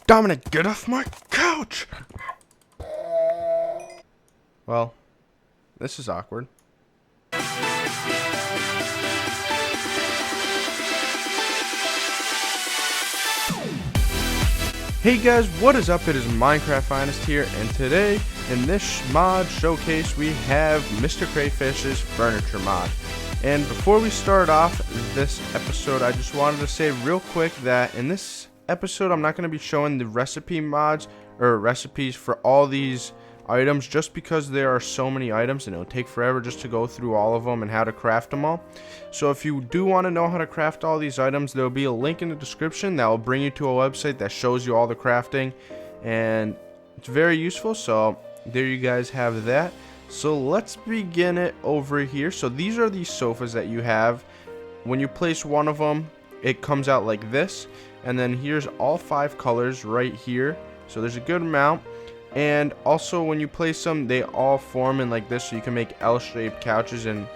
Dominic, get off my couch! Well, this is awkward. Hey guys, what is up? It is MCFinest here, and today in this mod showcase we have Mr. Crayfish's furniture mod. And before we start off this episode, I just wanted to say real quick that in this episode I'm not going to be showing the recipe mods or recipes for all these items, just because there are so many items and it'll take forever just to go through all of them and how to craft them all. So if you do want to know how to craft all these items, there will be a link in the description that will bring you to a website that shows you all the crafting, and it's very useful. So there you guys have that. So let's begin it over here. So these are the sofas that you have. When you place one of them, it comes out like this, and then here's all 5 colors right here, so there's a good amount. And also when you place them, they all form in like this, so you can make L-shaped couches. And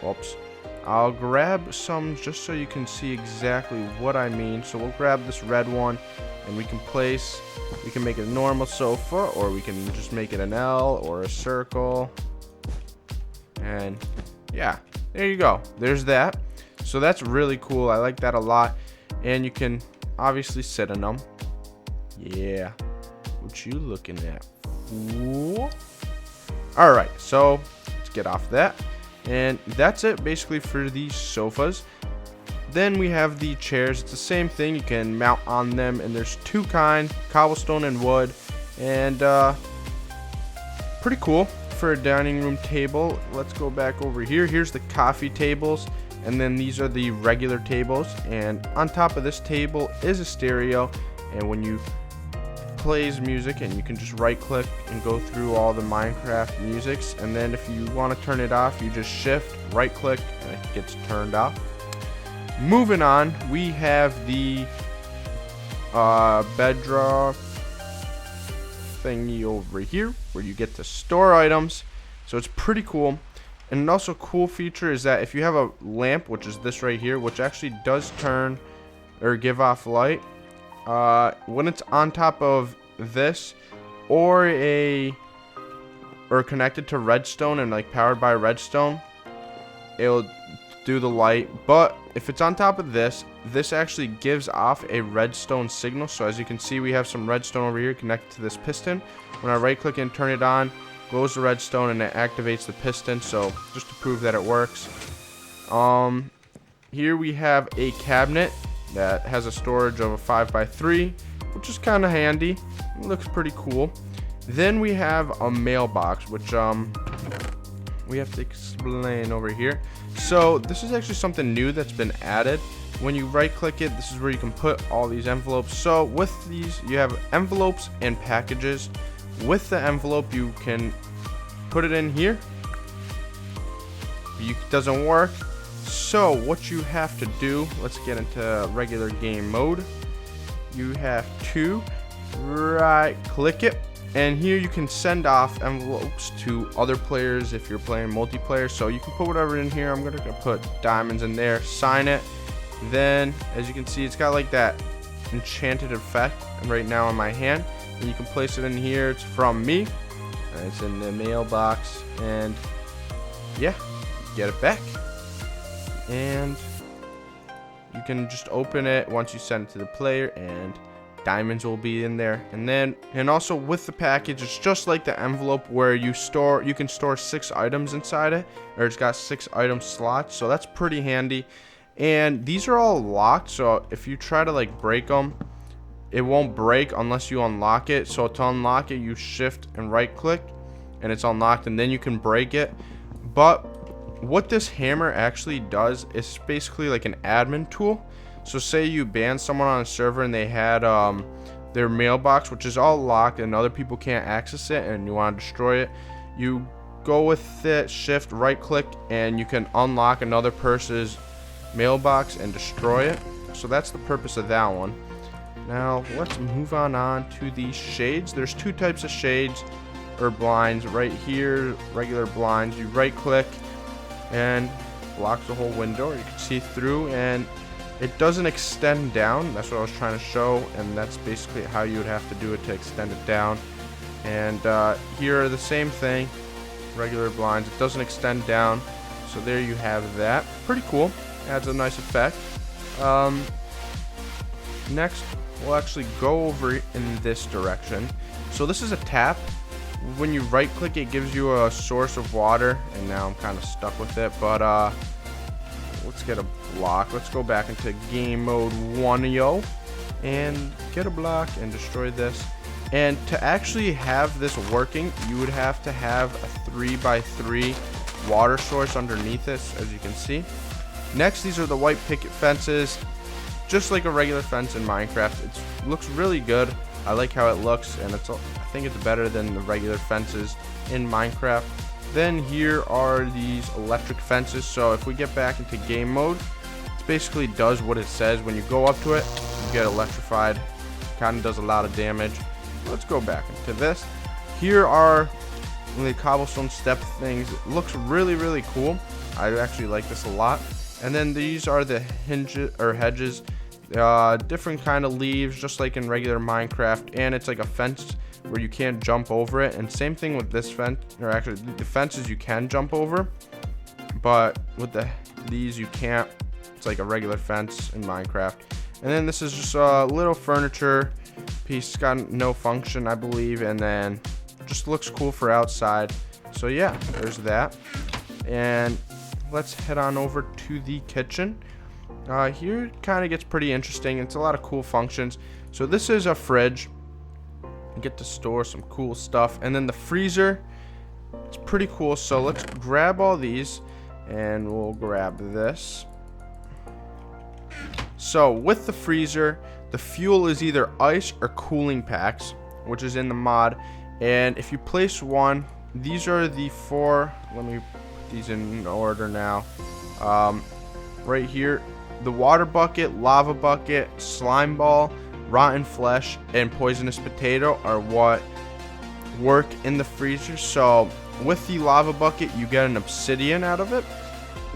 whoops, I'll grab some just so you can see exactly what I mean. So we'll grab this red one and we can make it a normal sofa, or we can just make it an L or a circle. And yeah, there you go, there's that. So that's really cool, I like that a lot. And you can obviously sit in them. Yeah, what you looking at? Alright, so let's get off that. And that's it basically for these sofas. Then we have the chairs. It's the same thing, you can mount on them, and there's 2 kinds, cobblestone and wood. And pretty cool for a dining room table. Let's go back over here. Here's the coffee tables, and then these are the regular tables. And on top of this table is a stereo, and when you plays music, and you can just right click and go through all the Minecraft musics. And then if you want to turn it off, you just shift right click and it gets turned off. Moving on, we have the bedrock thingy over here where you get to store items, so it's pretty cool. And also cool feature is that if you have a lamp, which is this right here, which actually does turn or give off light, when it's on top of this or connected to redstone and like powered by redstone, it'll do the light. But if it's on top of this actually gives off a redstone signal. So as you can see, we have some redstone over here connected to this piston. When I right click and turn it on, glows the redstone and it activates the piston. So just to prove that it works. Here we have a cabinet that has a storage of a 5x3, which is kind of handy. It looks pretty cool. Then we have a mailbox, which we have to explain over here. So this is actually something new that's been added. When you right click it, this is where you can put all these envelopes. So with these, you have envelopes and packages. With the envelope, you can put it in here. It doesn't work. So what you have to do, let's get into regular game mode. You have to right click it, and here you can send off envelopes to other players if you're playing multiplayer. So you can put whatever in here. I'm gonna put diamonds in there, sign it. Then as you can see, it's got like that enchanted effect right now in my hand, and you can place it in here. It's from me, and it's in the mailbox, and yeah, get it back. And you can just open it once you send it to the player, and diamonds will be in there. And also with the package, it's just like the envelope where you can store 6 items inside it, or it's got 6 item slots, so that's pretty handy. And these are all locked, so if you try to like break them, it won't break unless you unlock it. So to unlock it, you shift and right click and it's unlocked, and then you can break it. But what this hammer actually does is basically like an admin tool. So say you ban someone on a server and they had their mailbox, which is all locked, and other people can't access it, and you want to destroy it, you go with it, shift right click, and you can unlock another person's mailbox and destroy it. So that's the purpose of that one. Now let's move on to the shades. There's 2 types of shades or blinds right here. Regular blinds, you right click and blocks the whole window, or you can see through. And it doesn't extend down. That's what I was trying to show, and that's basically how you would have to do it to extend it down. And here are the same thing, regular blinds. It doesn't extend down, so there you have that. Pretty cool. Adds a nice effect. Next, we'll actually go over in this direction. So this is a tap. When you right click, it gives you a source of water, and now I'm kind of stuck with it, but let's get a block. Let's go back into game mode 1 and get a block and destroy this. And to actually have this working, you would have to have a 3x3 water source underneath this, as you can see. Next, these are the white picket fences, just like a regular fence in Minecraft. It looks really good. I like how it looks, and I think it's better than the regular fences in Minecraft. Then here are these electric fences. So if we get back into game mode, it basically does what it says. When you go up to it, you get electrified. Kind of does a lot of damage. Let's go back into this. Here are the cobblestone step things. It looks really, really cool. I actually like this a lot. And then these are the hinges or hedges. Different kind of leaves, just like in regular Minecraft, and it's like a fence where you can't jump over it. And same thing with this fence, or actually the fences you can jump over, but with these you can't. It's like a regular fence in Minecraft. And then this is just a little furniture piece. It's got no function, I believe, and then just looks cool for outside. So yeah, there's that. And let's head on over to the kitchen. Here it kind of gets pretty interesting. It's a lot of cool functions. So this is a fridge. You get to store some cool stuff. And then the freezer, it's pretty cool. So let's grab all these, and we'll grab this. So with the freezer, the fuel is either ice or cooling packs, which is in the mod. And if you place one, these are the 4. Let me put these in order now. Right here, the water bucket, lava bucket, slime ball, rotten flesh, and poisonous potato are what work in the freezer. So with the lava bucket, you get an obsidian out of it.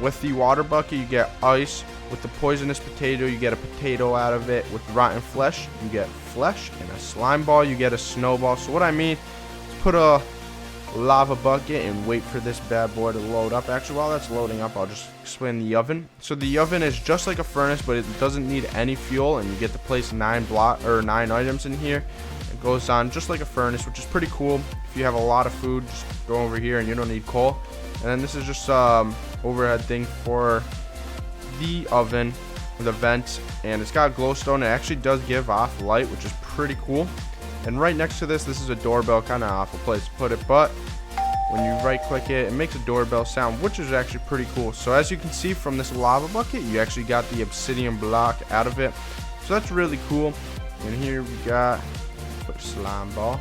With the water bucket, you get ice. With the poisonous potato, you get a potato out of it. With rotten flesh, you get flesh. And a slime ball, you get a snowball. So what I mean is put a lava bucket and wait for this bad boy to load up. Actually, while that's loading up, I'll just explain the oven. So the oven is just like a furnace, but it doesn't need any fuel, and you get to place 9 items in here. It goes on just like a furnace, which is pretty cool. If you have a lot of food, just go over here and you don't need coal. And then this is just overhead thing for the oven, the vents, and it's got glowstone. It actually does give off light, which is pretty cool. And right next to this is a doorbell. Kind of awful place to put it, but when you right click it, it makes a doorbell sound, which is actually pretty cool. So as you can see from this lava bucket, you actually got the obsidian block out of it. So that's really cool. And here we got put slime ball.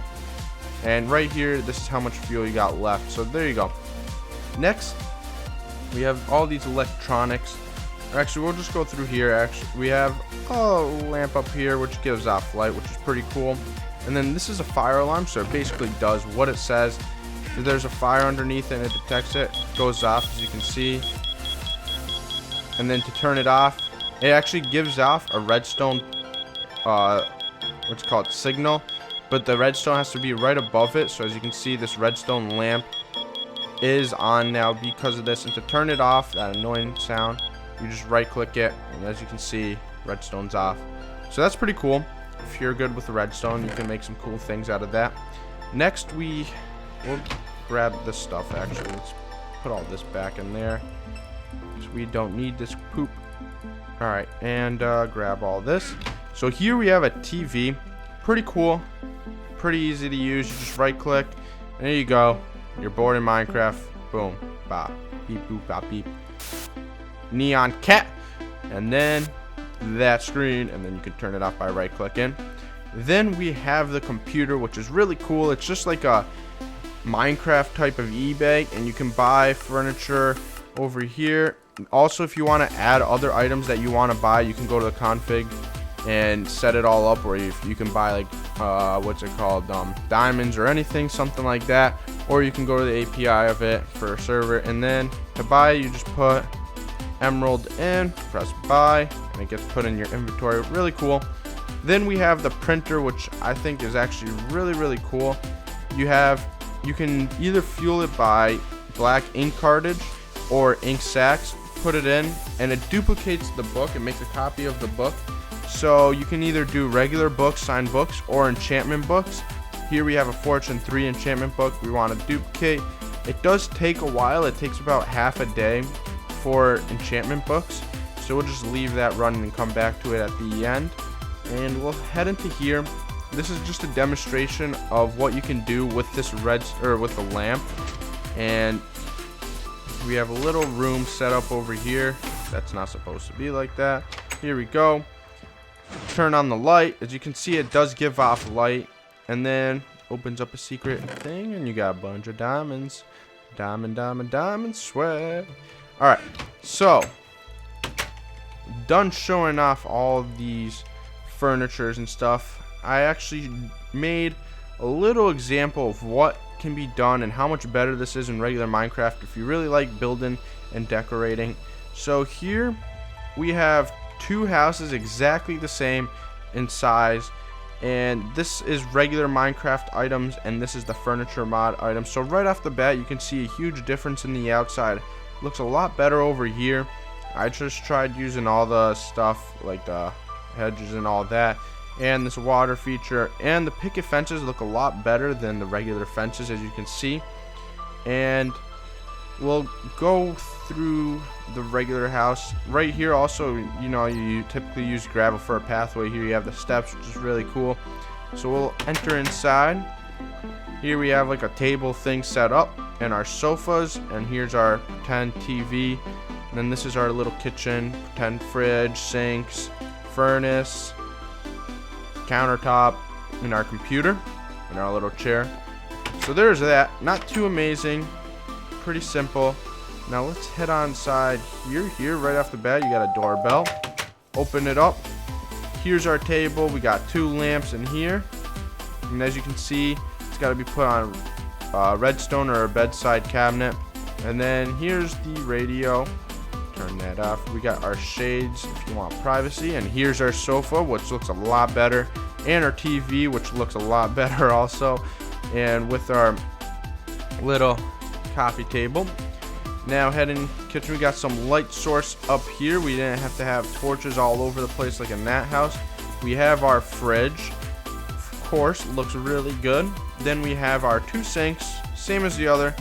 And right here, this is how much fuel you got left. So there you go. Next, we have all these electronics. Actually, we'll just go through here. Actually, we have a lamp up here, which gives off light, which is pretty cool. And then this is a fire alarm, so it basically does what it says. If there's a fire underneath and it detects it, it goes off, as you can see. And then to turn it off, it actually gives off a redstone, what's called signal. But the redstone has to be right above it. So as you can see, this redstone lamp is on now because of this. And to turn it off, that annoying sound, you just right click it, and as you can see, redstone's off. So that's pretty cool. If you're good with the redstone, you can make some cool things out of that. Next, we'll grab this stuff. Actually, let's put all this back in there, so we don't need this poop. All right, and grab all this. So here we have a TV. Pretty cool, pretty easy to use. You just right click, and there you go. You're bored in Minecraft. Boom, bop, beep, boop, bop, beep. Neon cat, and then that screen, and then you can turn it off by right clicking. Then we have the computer, which is really cool. It's just like a Minecraft type of eBay, and you can buy furniture over here. Also, if you want to add other items that you want to buy, you can go to the config and set it all up where you can buy like what's it called, diamonds or anything, something like that. Or you can go to the API of it for a server, and then to buy, you just put emerald in, press buy, and it gets put in your inventory. Really cool. Then we have the printer, which I think is actually really cool. You can either fuel it by black ink cartridge or ink sacks. Put it in, and it duplicates the book. It makes a copy of the book. So you can either do regular books, signed books, or enchantment books. Here we have a Fortune 3 enchantment book we want to duplicate. It does take a while. It takes about half a day for enchantment books. So we'll just leave that running and come back to it at the end. And we'll head into here. This is just a demonstration of what you can do with this with the lamp. And we have a little room set up over here. That's not supposed to be like that. Here we go. Turn on the light. As you can see, it does give off light. And then opens up a secret thing, and you got a bunch of diamonds. Diamond, sweat. Alright, so done showing off all these furnitures and stuff. I actually made a little example of what can be done and how much better this is in regular Minecraft if you really like building and decorating. So here we have two houses exactly the same in size, and this is regular Minecraft items and this is the furniture mod item. So right off the bat you can see a huge difference in the outside. Looks a lot better over here. I just tried using all the stuff like the hedges and all that, and this water feature, and the picket fences look a lot better than the regular fences, as you can see. And we'll go through the regular house right here. Also, you know, you typically use gravel for a pathway. Here you have the steps, which is really cool. So we'll enter inside. Here we have like a table thing set up and our sofas, and here's our pretend TV, and then this is our little kitchen, pretend fridge, sinks, furnace, countertop, and our computer, and our little chair. So there's that. Not too amazing, pretty simple. Now let's head on inside here right off the bat. You got a doorbell. Open it up. Here's our table. We got two lamps in here, and as you can see, it's got to be put on Redstone or a bedside cabinet. And then here's the radio. Turn that off. We got our shades if you want privacy, and here's our sofa, which looks a lot better, and our TV, which looks a lot better also, and with our little coffee table. Now heading to the kitchen, we got some light source up here. We didn't have to have torches all over the place like in that house. We have our fridge, of course, looks really good. Then we have our two sinks, same as the other.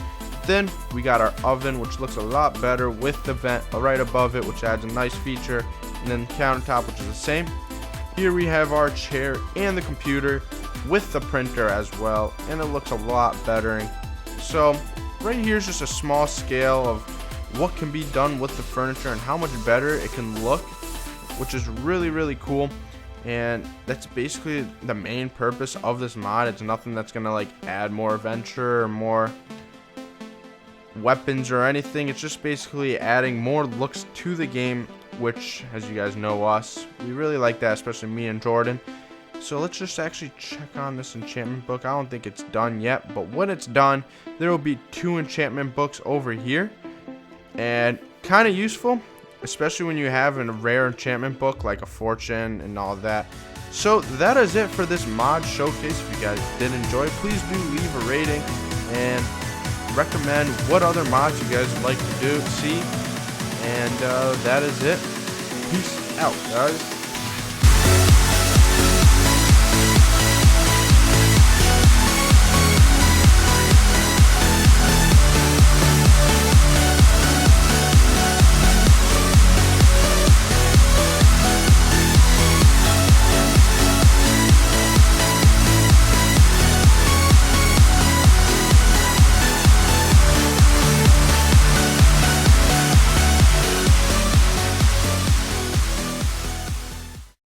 Then we got our oven, which looks a lot better with the vent right above it, which adds a nice feature. And then the countertop, which is the same. Here we have our chair and the computer with the printer as well, and it looks a lot better. So right here is just a small scale of what can be done with the furniture and how much better it can look, which is really cool. And that's basically the main purpose of this mod. It's nothing that's gonna like add more adventure or more weapons or anything. It's just basically adding more looks to the game, which, as you guys know us, we really like that, especially me and Jordan. So let's just actually check on this enchantment book. I don't think it's done yet, but when it's done, there will be two enchantment books over here, and kind of useful, especially when you have a rare enchantment book like a fortune and all that. So that is it for this mod showcase. If you guys did enjoy, please do leave a rating and recommend what other mods you guys would like to see. And that is it. Peace out, guys.